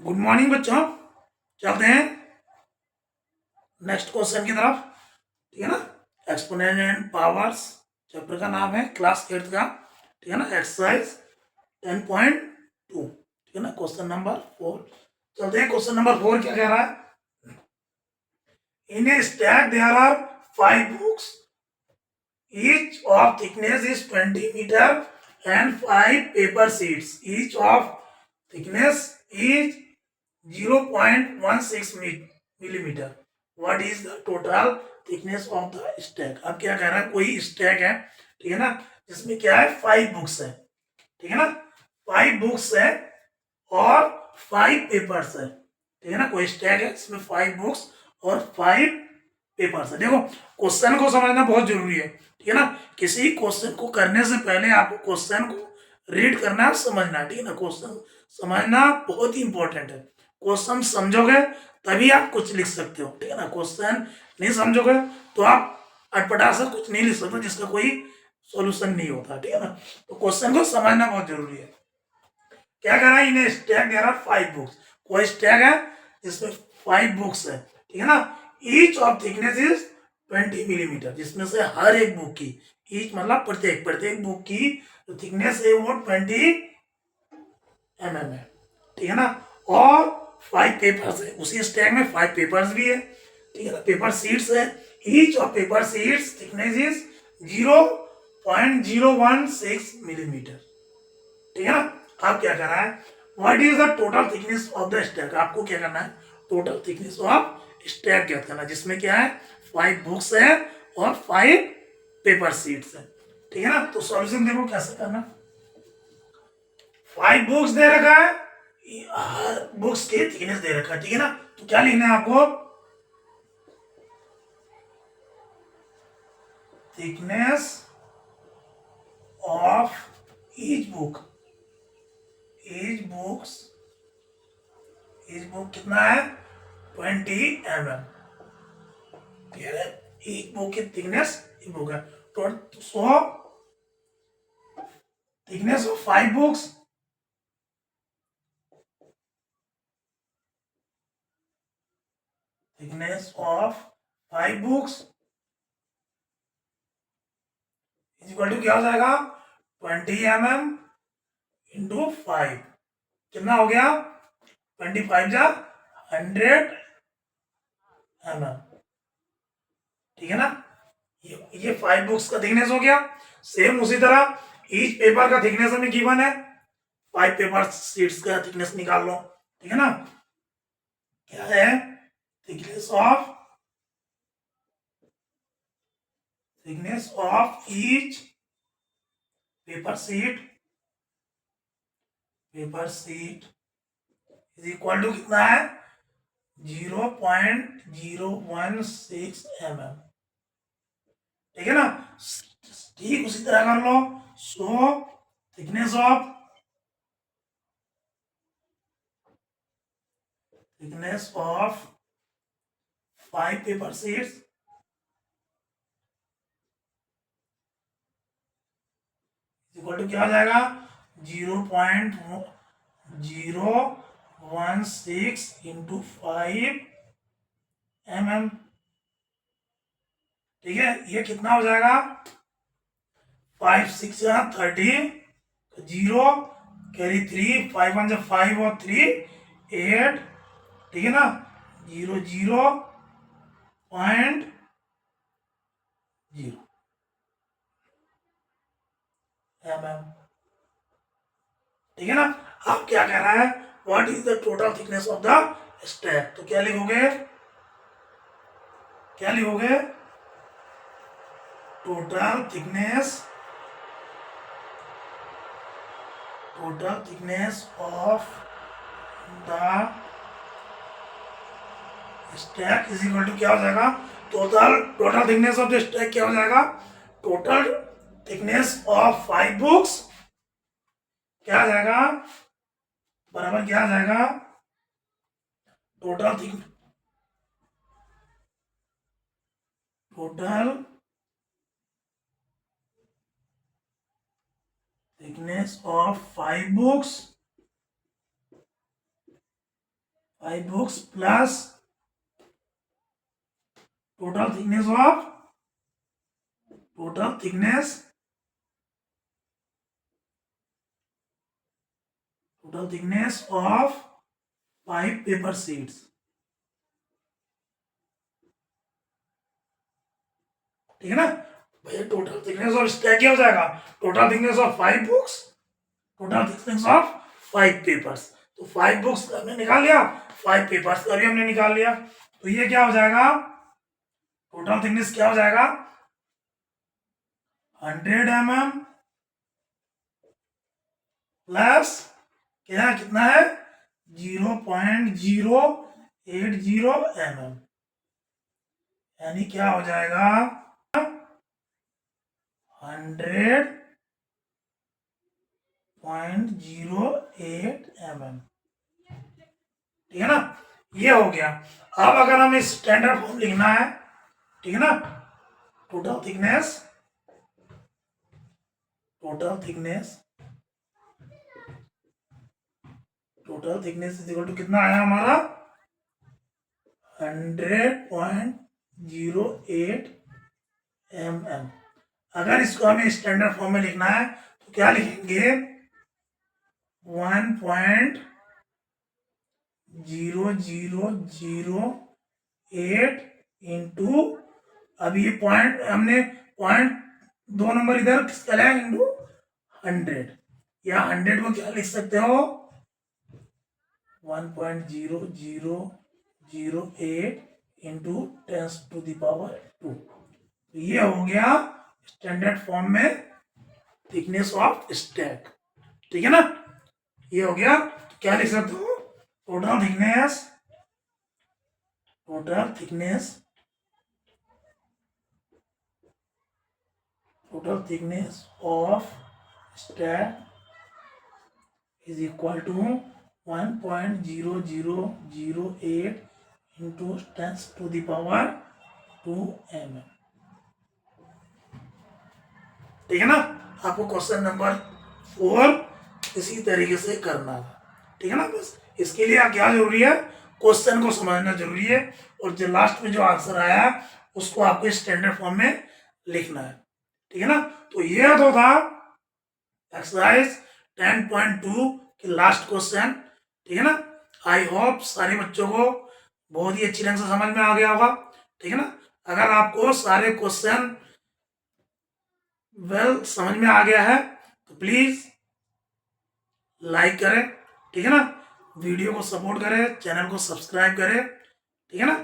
Good morning बच्चों। चलते हैं नेक्स्ट क्वेश्चन की तरफ। ठीक है ना। एक्सपोनेंट एंड पावर्स चैप्टर का नाम है, क्लास 8 का। ठीक है ना। एक्सरसाइज 10.2। ठीक है ना। Question number 4। चलते हैं क्वेश्चन नंबर 4 क्या कह रहा है। In a stack there are 5 books, each of thickness is 20 meter and 5 paper sheets, each of thickness is 0.16 millimeter. What is the total thickness of the stack? अब क्या कह रहा है, कोई स्टैक है, ठीक है ना, जिसमें क्या है 5 बुक्स है, ठीक है ना, 5 बुक्स है और 5 पेपर्स है। ठीक है ना। कोई स्टैक है जिसमें 5 बुक्स और 5 पेपर्स है। देखो, क्वेश्चन को समझना बहुत जरूरी है। ठीक है ना। किसी क्वेश्चन को करने से पहले आपको क्वेश्चन को रीड करना है, समझना है। ठीक है ना। क्वेश्चन समझना बहुत ही इंपॉर्टेंट है। क्वेश्चन समझोगे तभी आप कुछ लिख सकते हो। ठीक है ना। क्वेश्चन नहीं समझोगे तो आप अटपटा सा कुछ नहीं लिख सकते, जिसका कोई सॉल्यूशन नहीं होता। ठीक है ना। तो क्वेश्चन को समझना बहुत जरूरी है। क्या कह रहा है, इन्हें स्टैक दे रहा 5 बुक्स। कोई स्टैक है जिसमें 5 बुक्स है, ठीक है ना। Each of thickness is 20 millimetre, जिसमें से हर एक बुक की, ईच मतलब प्रत्येक प्रत्येक बुक की जो थिकनेस है वो 20 mm है। ठीक है ना। और 5 पेपर्स है, उसी स्टैक में 5 पेपर्स भी है। ठीक है ना। पेपर शीट्स है, each of paper sheets thickness is 0.016 millimetre. ठीक है ना। अब क्या कर रहा है, what is the total thickness of the stack. आपको क्या करना है, टोटल थिकनेस ऑफ स्टैक ज्ञात करना, जिसमें क्या है 5 बुक्स है और 5 पेपर शीट्स है। ठीक है ना। तो सॉल्यूशन देखो कैसे करना। 5 बुक्स दे रखा है, हर बुक्स की थिकनेस दे रखा है। ठीक है ना। तो क्या लिखना है आपको, thickness of each book, each book कितना है 20 mm। क्लियर है। एक बुक की थिकनेस एक बुक है तो so thickness of 5 books thickness of 5 books is equal to क्या हो जाएगा 20 mm इंटू 5। कितना हो गया 25 जा 100 mm। ठीक है ना। ये 5 बुक्स का थिकनेस हो गया। सेम उसी तरह ईच पेपर का थिकनेस हमें गिवन है, 5 पेपर शीट्स का थिकनेस निकाल लो। ठीक है ना। क्या है thickness of each paper sheet is equal to कितना है 0.016 mm। ठीक है ना। ठीक उसी तरह कर लो। So thickness of 5 paper sheets equal to क्या हो जाएगा 0.016 इंटू 5 mm। ठीक है। ये कितना हो जाएगा 5 6 30, जीरो कैरी 3, 5 1 5 और 3 8। ठीक है ना। 0.0 mm। ठीक है ना। अब क्या कह रहा है, what is the total thickness of the stack. तो क्या लिखोगे, total thickness of the stack is equal to क्या हो जाएगा, total thickness of the stack क्या हो जाएगा, टोटल थिकनेस ऑफ 5 बुक्स क्या आ जाएगा, बराबर क्या आ जाएगा, total thickness of 5 books 5 books plus total thickness of 5 paper sheets. ठीक है ना भैया, टोटल थिकनेस ऑफ स्टैक क्या हो जाएगा, total thickness of 5 books, total thickness of 5 papers. तो 5 बुक्स का हमने निकाल लिया, 5 पेपर्स का भी हमने निकाल लिया। तो ये क्या हो जाएगा, टोटल थिकनेस क्या हो जाएगा 100 mm प्लस क्या कितना है 0.080 mm, यानी क्या हो जाएगा 100.08 mm। ठीक है ना, ये हो गया। अब अगर हमें स्टैंडर्ड फॉर्म लिखना है, ठीक है ना, total thickness is equal to कितना आया हमारा 100.08 mm। अगर इसको हमें स्टैंडर्ड फॉर्म में लिखना है तो क्या लिखेंगे 1.0008 इंटू, अब ये पॉइंट हमने पॉइंट 2 नंबर इधर किसका लिया इंटू 100, या 100 को क्या लिख सकते हो 1.0008 इंटू 10⁻²। तो ये हो गया स्टैंडर्ड फॉर्म में थिकनेस ऑफ स्टैक। ठीक है ना, ये हो गया। क्या लिख सकते हो total thickness of stack is equal to 1.0008 into 10⁻²। ठीक है ना, आपको क्वेश्चन नंबर 4 इसी तरीके से करना है। ठीक है ना, बस इसके लिए क्या जरूरी है, क्वेश्चन को समझना जरूरी है, और जो लास्ट में जो आंसर आया उसको आपको स्टैंडर्ड फॉर्म में लिखना है। ठीक है ना, तो ये तो था एक्सरसाइज 10.2 के लास्ट क्वेश्चन। ठीक है ना, आई होप सारे बच्चों को बहुत ही अच्छी ढंग से समझ में आ गया होगा। ठीक है ना, अगर आपको सारे क्वेश्चन समझ में आ गया है तो प्लीज लाइक करें। ठीक है ना, वीडियो को सपोर्ट करें, चैनल को सब्सक्राइब करें। ठीक है ना।